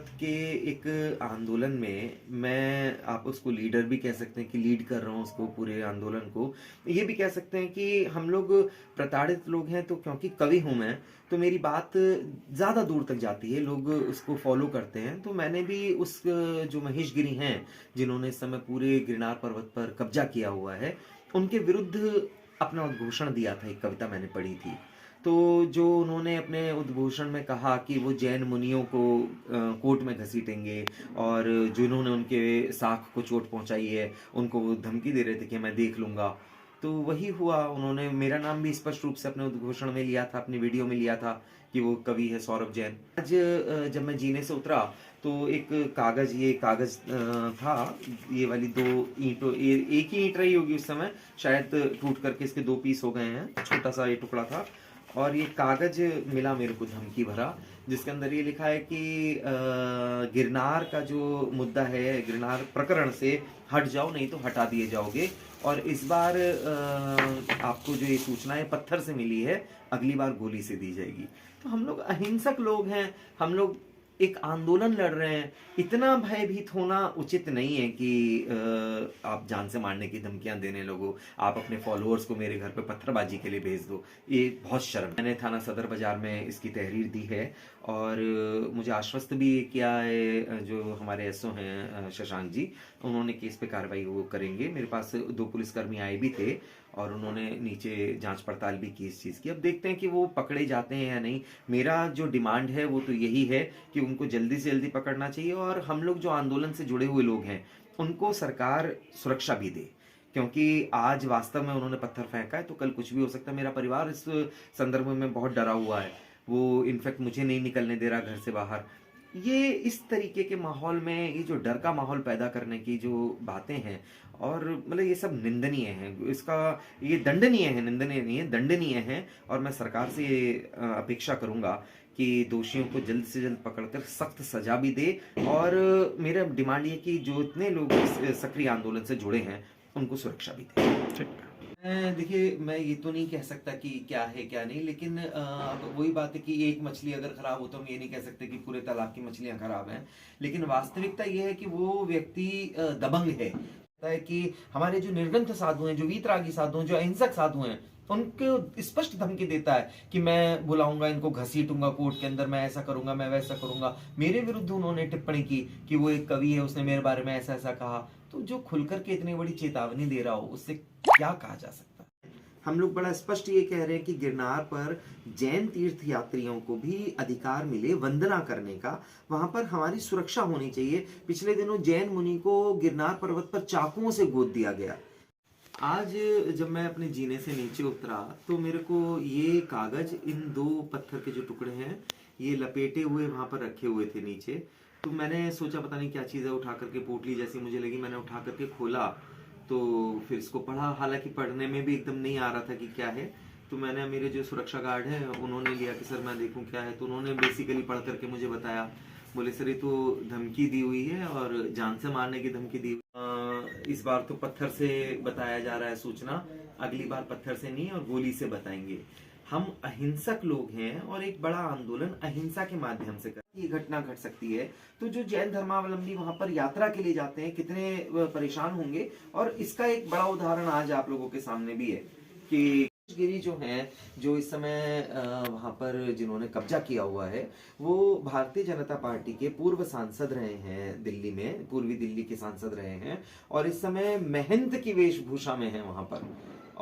भारत के एक आंदोलन में मैं, आप उसको लीडर भी कह सकते हैं कि लीड कर रहा हूँ उसको, पूरे आंदोलन को। ये भी कह सकते हैं कि हम लोग प्रताड़ित लोग हैं, तो क्योंकि कवि हूँ मैं, तो मेरी बात ज़्यादा दूर तक जाती है, लोग उसको फॉलो करते हैं। तो मैंने भी उस जो महेश गिरी हैं जिन्होंने इस समय पूरे गिरनार पर्वत पर कब्जा किया हुआ है, उनके विरुद्ध अपना उद्घोषण दिया था। एक कविता मैंने पढ़ी थी। तो जो उन्होंने अपने उद्घोषण में कहा कि वो जैन मुनियों को कोर्ट में घसीटेंगे, और जिन्होंने उनके साख को चोट पहुंचाई है उनको वो धमकी दे रहे थे कि मैं देख लूंगा। तो वही हुआ, उन्होंने मेरा नाम भी स्पष्ट रूप से अपने उद्घोषण में लिया था, अपनी वीडियो में लिया था कि वो कवि है सौरभ जैन। आज जब मैं जीने से उतरा तो एक कागज, ये कागज था, ये वाली दो ईंटों, एक ही ईंट रही होगी उस समय, शायद टूट करके इसके दो पीस हो गए हैं, छोटा सा ये टुकड़ा था। और ये कागज मिला मेरे को धमकी भरा, जिसके अंदर ये लिखा है कि गिरनार का जो मुद्दा है, गिरनार प्रकरण से हट जाओ, नहीं तो हटा दिए जाओगे। और इस बार आपको जो ये सूचनाएं पत्थर से मिली है, अगली बार गोली से दी जाएगी। तो हम लोग अहिंसक लोग हैं, हम लोग एक आंदोलन लड़ रहे हैं। इतना भयभीत होना उचित नहीं है कि आप जान से मारने की धमकियां देने लगो, आप अपने फॉलोअर्स को मेरे घर पे पत्थरबाजी के लिए भेज दो। ये बहुत शर्म। मैंने थाना सदर बाजार में इसकी तहरीर दी है, और मुझे आश्वस्त भी किया है जो हमारे एसओ हैं शशांक जी, उन्होंने केस पे कार्रवाई वो करेंगे। मेरे पास दो पुलिसकर्मी आए भी थे और उन्होंने नीचे जांच पड़ताल भी की इस चीज़ की। अब देखते हैं कि वो पकड़े जाते हैं या नहीं। मेरा जो डिमांड है वो तो यही है कि उनको जल्दी से जल्दी पकड़ना चाहिए, और हम लोग जो आंदोलन से जुड़े हुए लोग हैं उनको सरकार सुरक्षा भी दे, क्योंकि आज वास्तव में उन्होंने पत्थर फेंका है तो कल कुछ भी हो सकता है। मेरा परिवार इस संदर्भ में बहुत डरा हुआ है, वो इनफैक्ट मुझे नहीं निकलने दे रहा घर से बाहर। ये इस तरीके के माहौल में ये जो डर का माहौल पैदा करने की जो बातें हैं, और मतलब ये सब निंदनीय है। इसका ये दंडनीय है, निंदनीय नहीं है, दंडनीय है। और मैं सरकार से ये अपेक्षा करूंगा कि दोषियों को जल्द से जल्द पकड़कर सख्त सजा भी दे। और मेरा डिमांड ये कि जो इतने लोग इस सक्रिय आंदोलन से जुड़े हैं उनको सुरक्षा भी दे। देखिए, मैं ये तो नहीं कह सकता कि क्या है क्या नहीं, लेकिन अब वही बात है कि एक मछली अगर खराब हो तो हम ये नहीं कह सकते कि पूरे तालाब की मछलियां खराब हैं। लेकिन वास्तविकता ये है कि वो व्यक्ति दबंग है कि हमारे जो निर्ग्रंथ साधु हैं, जो वीतरागी साधु हैं, जो अहिंसक साधु हैं, उनको स्पष्ट धमकी देता है कि मैं बुलाऊंगा इनको, घसीटूंगा कोर्ट के अंदर, मैं ऐसा करूंगा, मैं वैसा करूंगा। मेरे विरुद्ध उन्होंने टिप्पणी की कि वो एक कवि है, उसने मेरे बारे में ऐसा ऐसा कहा। तो जो खुलकर के इतनी बड़ी चेतावनी दे रहा हो, उससे क्या कहा जा सकता है? हम लोग बड़ा स्पष्ट ये कह रहे हैं कि गिरनार पर जैन तीर्थ यात्रियों को भी अधिकार मिले वंदना करने का, वहां पर हमारी सुरक्षा होनी चाहिए। पिछले दिनों जैन मुनि को गिरनार पर्वत पर चाकुओं से गोद दिया गया। आज जब मैं अपने जीने से नीचे उतरा तो मेरे को ये कागज, इन दो पत्थर के जो टुकड़े हैं, ये लपेटे हुए वहां पर रखे हुए थे नीचे। तो मैंने सोचा पता नहीं क्या चीज़ है, उठा करके पोटली जैसी मुझे लगी, मैंने उठा करके खोला तो फिर इसको पढ़ा। हालांकि पढ़ने में भी एकदम नहीं आ रहा था कि क्या है। तो मैंने, मेरे जो सुरक्षा गार्ड है उन्होंने लिया कि सर मैं देखूं क्या है। तो उन्होंने बेसिकली पढ़ करके मुझे बताया, बोले सर ये तो धमकी दी हुई है और जान से मारने की धमकी दी। इस बार तो पत्थर से बताया जा रहा है सूचना, अगली बार पत्थर से नहीं और गोली से बताएंगे। हम अहिंसक लोग हैं और एक बड़ा आंदोलन अहिंसा के माध्यम से ये घटना घट सकती है। तो जो जैन धर्मावलंबी वहां पर यात्रा के लिए जाते हैं कितने परेशान होंगे। और इसका एक बड़ा उदाहरण आज आप लोगों के सामने भी है कि गिरी जो हैं, जो इस समय वहां पर जिन्होंने कब्जा किया हुआ है, वो भारतीय जनता पार्टी के पूर्व सांसद रहे हैं दिल्ली में, पूर्वी दिल्ली के सांसद रहे हैं, और इस समय महंत की वेशभूषा में हैं वहां पर।